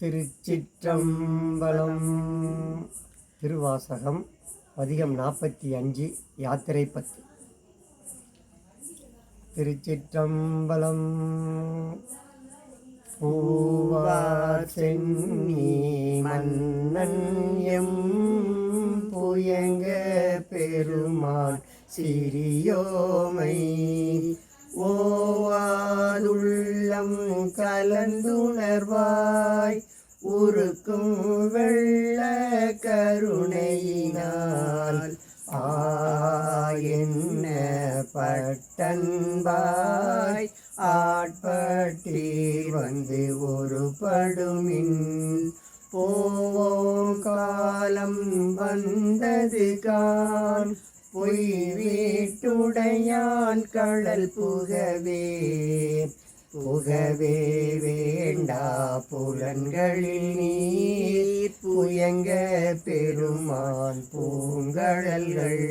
திருச்சிற்றம்பலம். திருவாசகம் பதிகம் 45 யாத்திரை 10. திருச்சிற்றம்பலம். பூவார் சென்னி மன்னன் எம் புயங்க பெருமான் சிறியோமை ஓவாதுள்ளம் கலந்துணர்வாய் உருக்கும் வெள்ள கருணையினால் என்ன பட்டன்பாய் ஆட்பட்டி வந்து ஒரு படுமின் போவோம் காலம் வந்தது கான் பொய் வீட்டுடையான் கடல் புகவே புகவே வேண்டா புலன்களில் நீர் புயங்க பெருமான் பூங்கடல்கள்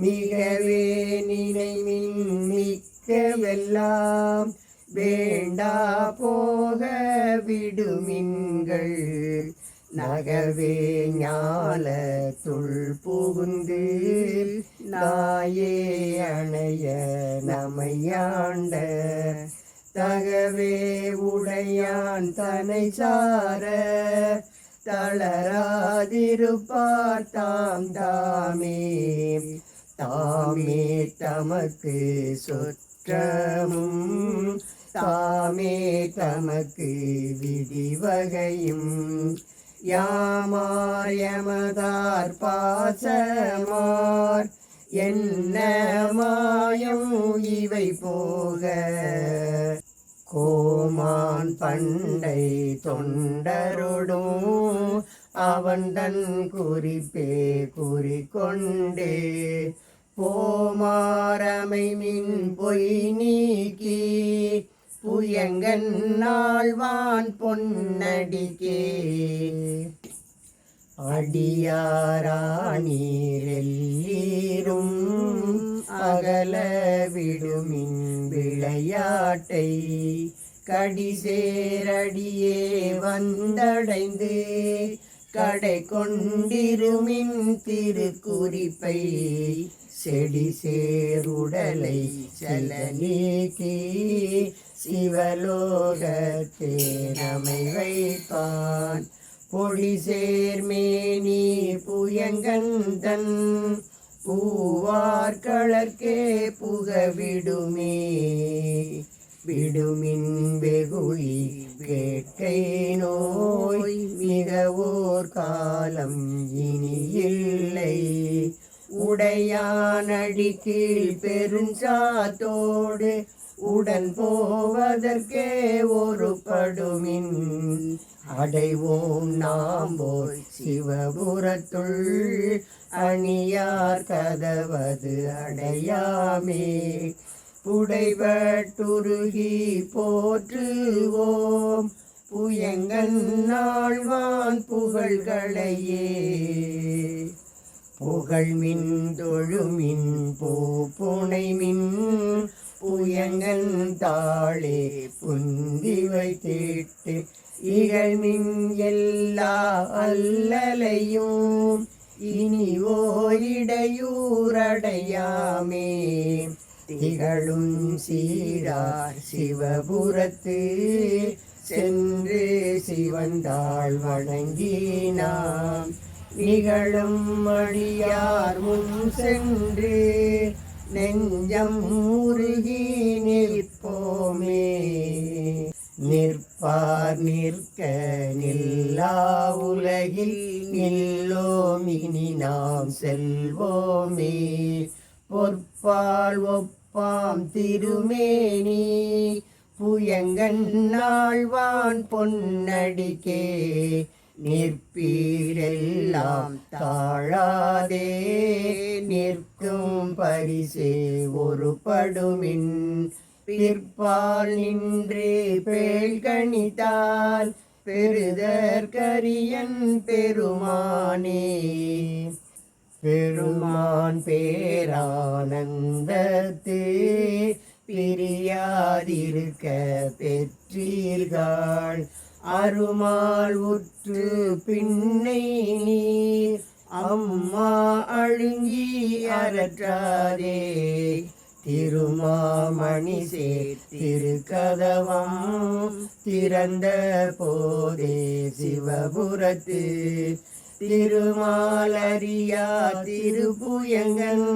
மிகவே நினைவின் மிக்கவெல்லாம் வேண்டா போக விடுமின்கள் நகவே ஞாலத்துள் புகுந்து நாயே அணைய நமையாண்ட தகவே உடையான் தனை சார தளராதிருப்பார் தாம் தாமே தாமே தமக்கு சொற்றமும் தாமே தமக்கு விதிவகையும் யாமாயமதார் பாசமார் என்ன மாயம் இவை போக கோமான் பண்டை தொண்டருடும் அவன் தன் குறிப்பே குறிக்கொண்டே போமாரமை மின் பொய் நீக்கி புயங்கன் நாள்வான் பொன்னடிக்கே அடியாரானீரெல்லீரும் அகல விடுமின் விளையாட்டை கடிசேரடியே வந்தடைந்து கடை கொண்டிருமின் திருக்குறிப்பை செடி சேருடலை செல நீக்கி சிவலோகத்தே நமை வைப்பான் பொடி சேர்மேனி புயங்கந்தன் பூவார்கழற்கே புகவிடுமே விடுமின் வெகுளி வேட்கை நோய் மிகவோர் காலம் இனி இல்லை உடையானடி கீழ் பெருஞ்சாத்தோடு உடன் போவதற்கே ஒரு படுமின் அடைவோம் நாம் போய் சிவபுரத்துள் அணியார் கதவது அடையாமே புடைபட்டுருகி போற்றுவோம் புயங்கன் நாள்வான் புகழ்களையே புகழ்மின் தொழுமின் பூப்புனைமின் புயங்கன் தாளே புந்தி வைத்திட்டு இகழ்மின் எல்லா அல்லலையும் இனி ஓரிடையூரடையாமே திகழும் சீரார் சிவபுரத்து சென்று சிவந்தாள் வணங்கினாம் நிகழும் அடியார் முன் சென்று நெஞ்சம் உருகி நிற்போமே நிற்பார் நிற்க நில்லா உலகில் நில்லோம் இனி நாம் செல்வோமே பொற்பால் ஒப்பாம் திருமேனி புயங்கன் நாள்வான் பொன்னடிக்கே நிற்பீரெல்லாம் தாழாதே நிற்கும் பரிசே ஒரு படுமின் பிற்பால் நின்று பேழ்கணித்தால் பெருதற்கரியன் பெருமானே பெருமான் பேரானந்தத்து பிரியாதிருக்க பெற்றீர்கள் அருமால் உற்று பின்னை நீர் அம்மா அழுங்கி அரற்றாதே திருமாமணி சேர் திருக்கதவம் திறந்த போதே சிவபுரத்து திருமாலரியா திருப்புயங்கன்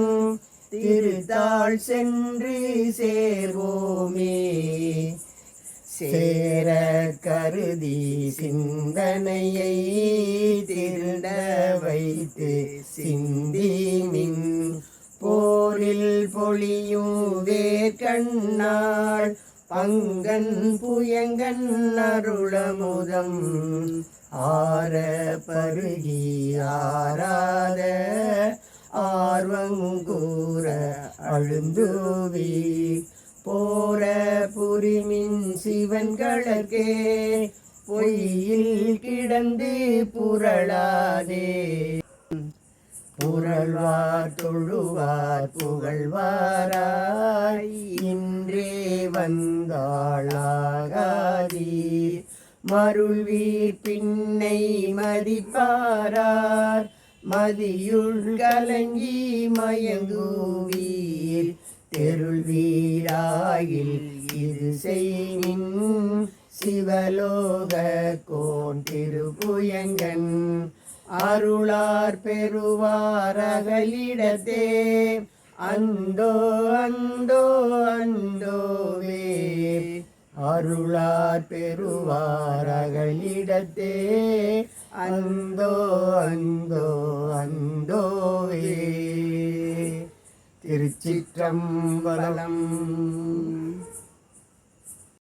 திருத்தாள் சென்று சேர்வோமே சேர கருதி சிந்தனையை திருட வைத்து சிந்திமின் போரில் பொழியும் வேர்கண்ணாள் பங்கன் புயங்கன் அருளமுதம் ஆர பருகி ஆராத ஆர்வங்கூற அழுந்துவி போர புரிமின் சிவன்களே பொய்யில் கிடந்து புரளாதே புரள்வார் தொழுவார் புகழ்வாராய் இன்றே வந்தாளாகாதீர் மருள்வீர் பின்னை மதிப்பாரார் மதியுள் கலங்கி மயங்குவீர் தெருள்வீராயில் இது செய்மின் சிவலோக கோன் திருப்புயங்கன் அருளார் பெறுவார் அகலிடத்தே அந்தோ அந்தோ அந்தோவே அருளார் பெறுவார் அகலிடத்தே அந்தோ அந்தோ அந்தோவே. திருச்சிற்றம்பலம்.